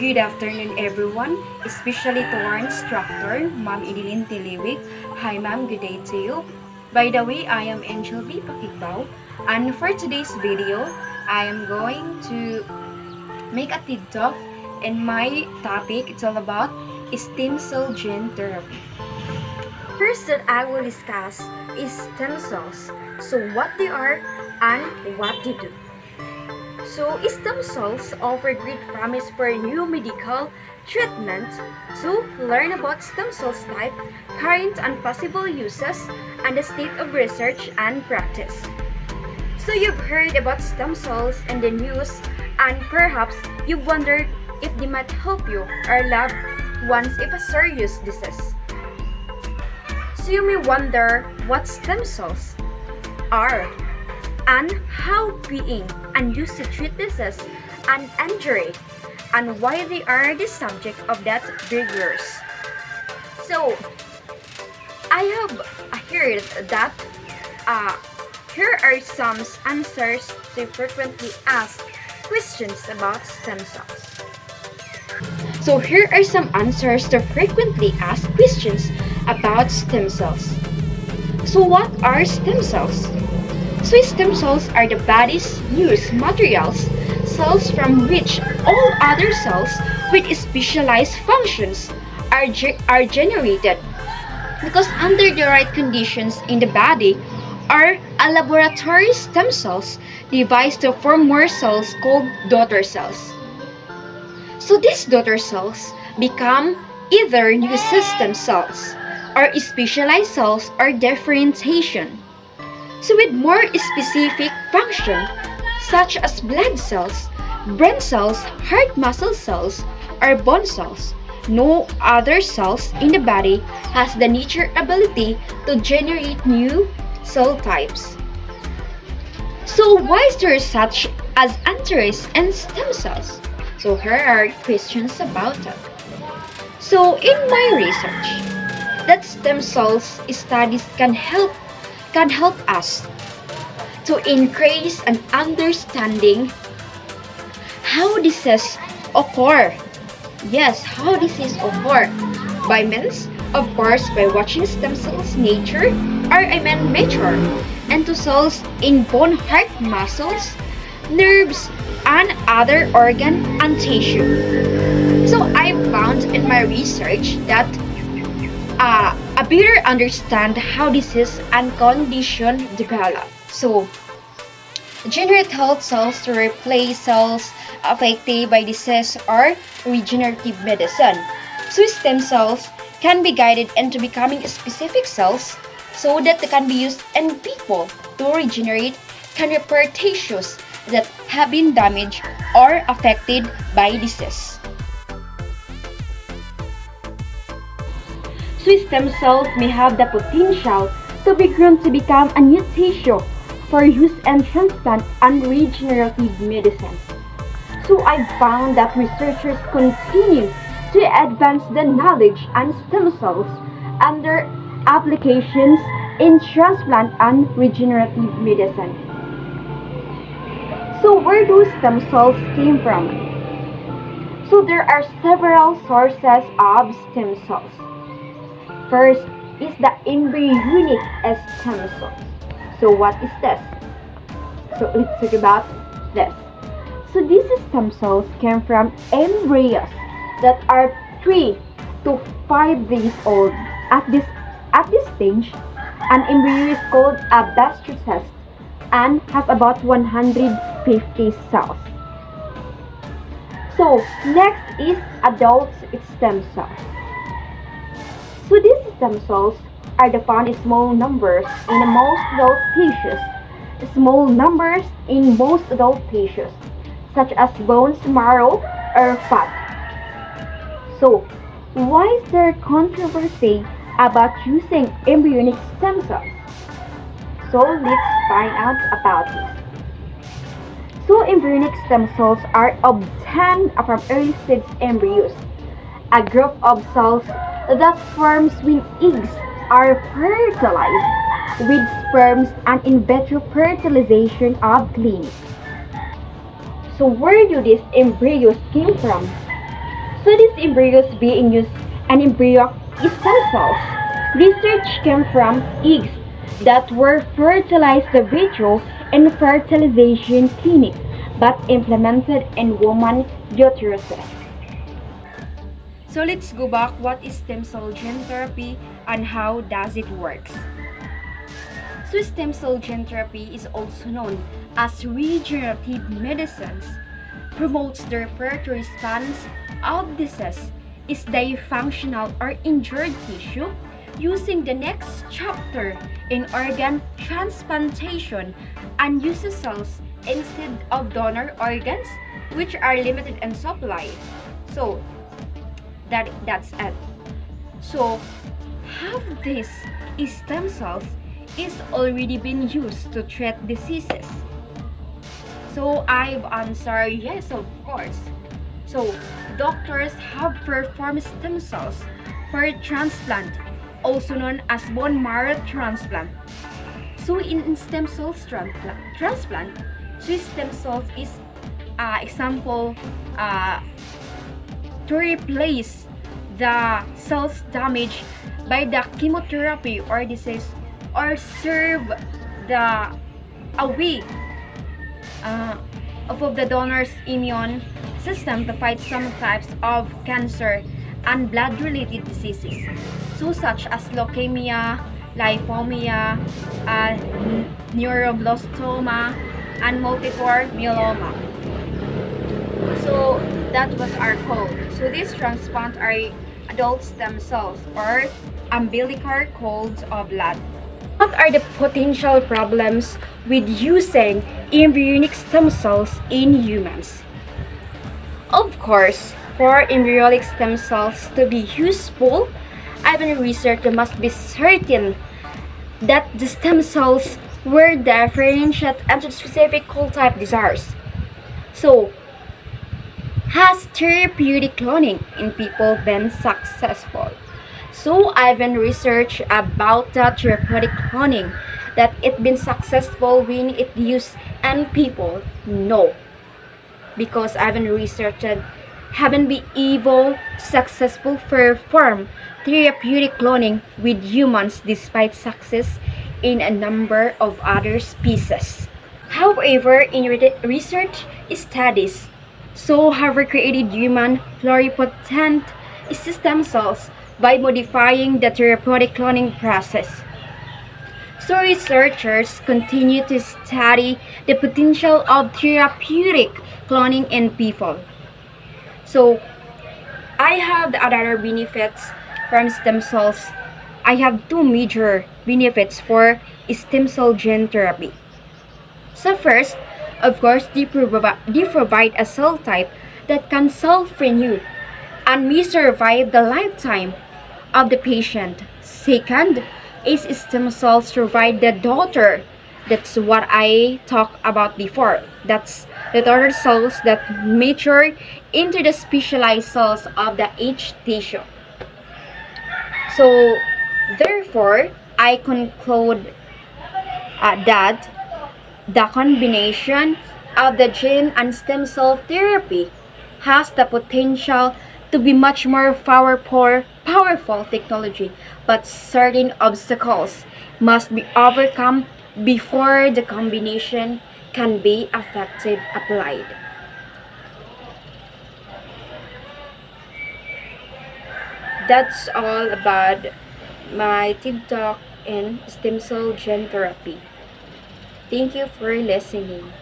Good afternoon, everyone, especially to our instructor, Ma'am Idilin Tiliwik. Hi, Ma'am. Good day to you. By the way, I am Angel B. Pakikbao, and for today's video, I am going to make a TikTok, and my topic it's all about stem cell gene therapy. First that I will discuss is stem cells. So what they are and what they do. So, stem cells offer great promise for new medical treatments. To learn about stem cells type, current and possible uses, and the state of research and practice. So, you've heard about stem cells in the news, and perhaps you've wondered if they might help you or loved ones if a serious disease. So, you may wonder what stem cells are and how being and used to treat disease and injury, and why they are the subject of that rigors. So, I have heard that here are some answers to frequently asked questions about stem cells. So, here are some answers to frequently asked questions about stem cells. So, what are stem cells? So stem cells are the body's used materials, cells from which all other cells with specialized functions are generated. Because under the right conditions in the body are a laboratory stem cells devised to form more cells called daughter cells. So these daughter cells become either new system cells or specialized cells or differentiation. So with more specific function, such as blood cells, brain cells, heart muscle cells, or bone cells, no other cells in the body has the nature ability to generate new cell types. So why is there such as interest in stem cells? So here are questions about that. So in my research, that stem cells studies can help us to increase an understanding how disease occur. Yes, how disease occur. By means, of course, by watching stem cells nature mature into cells in bone, heart muscles, nerves, and other organ and tissue. So I found in my research that a better understand how disease and condition develop. So, generate health cells to replace cells affected by disease or regenerative medicine. So, stem cells can be guided into becoming specific cells so that they can be used in people to regenerate, can repair tissues that have been damaged or affected by disease. So stem cells may have the potential to be grown to become a new tissue for use in transplant and regenerative medicine. So I found that researchers continue to advance the knowledge on stem cells and their applications in transplant and regenerative medicine. So where do stem cells came from? So there are several sources of stem cells. First is the embryonic stem cells. So what is this? So let's talk about this. So these stem cells came from embryos that are 3 to 5 days old. At this stage, an embryo is called a blastocyst and has about 150 cells. So next is adult stem cells. So these stem cells are found in small numbers in most adult tissues. Small numbers in most adult tissues, such as bones, marrow, or fat. So, why is there controversy about using embryonic stem cells? So let's find out about this. So embryonic stem cells are obtained from early stage embryos, a group of cells that forms when eggs are fertilized with sperms and in vitro fertilization of clean. So where do these embryos came from? So these embryos being used and embryo stem cells. Research came from eggs that were fertilized the vitro in fertilization clinics but implemented in woman uteruses. So let's go back. What is stem cell gene therapy and how does it work? So stem cell gene therapy is also known as regenerative medicines. Promotes the repair response of disease, is dysfunctional or injured tissue, using the next chapter in organ transplantation and uses cells instead of donor organs which are limited in supply. So that's it. So half these stem cells is already been used to treat diseases. So I've answered yes, of course. So doctors have performed stem cells for transplant, also known as bone marrow transplant. So in stem cells transplant, so stem cells is example to replace the cells damaged by the chemotherapy or disease, or serve the away of the donor's immune system to fight some types of cancer and blood-related diseases, so such as leukemia, lymphoma, neuroblastoma, and multiple myeloma. So that was our code. So these transplant are adult stem cells or umbilical cords of blood. What are the potential problems with using embryonic stem cells in humans? Of course, for embryonic stem cells to be useful, even research must be certain that the stem cells were differentiated into specific cell type desires. So, has therapeutic cloning in people been successful? So I've been research about the therapeutic cloning that it been successful when it used in people. No, because I've been researched haven't been able successful perform therapeutic cloning with humans despite success in a number of other species. However, in research studies, so have created human pluripotent stem cells by modifying the therapeutic cloning process. So researchers continue to study the potential of therapeutic cloning in people. So I have the other benefits from stem cells. I have two major benefits for stem cell gene therapy. So first, of course, they provide a cell type that can self-renew and may survive the lifetime of the patient. Second, is stem cells provide the daughter. That's what I talked about before. That's the daughter cells that mature into the specialized cells of the each tissue. So, therefore, I conclude that the combination of the gene and stem cell therapy has the potential to be much more powerful technology, but certain obstacles must be overcome before the combination can be effectively applied. That's all about my TED Talk in stem cell gene therapy. Thank you for listening.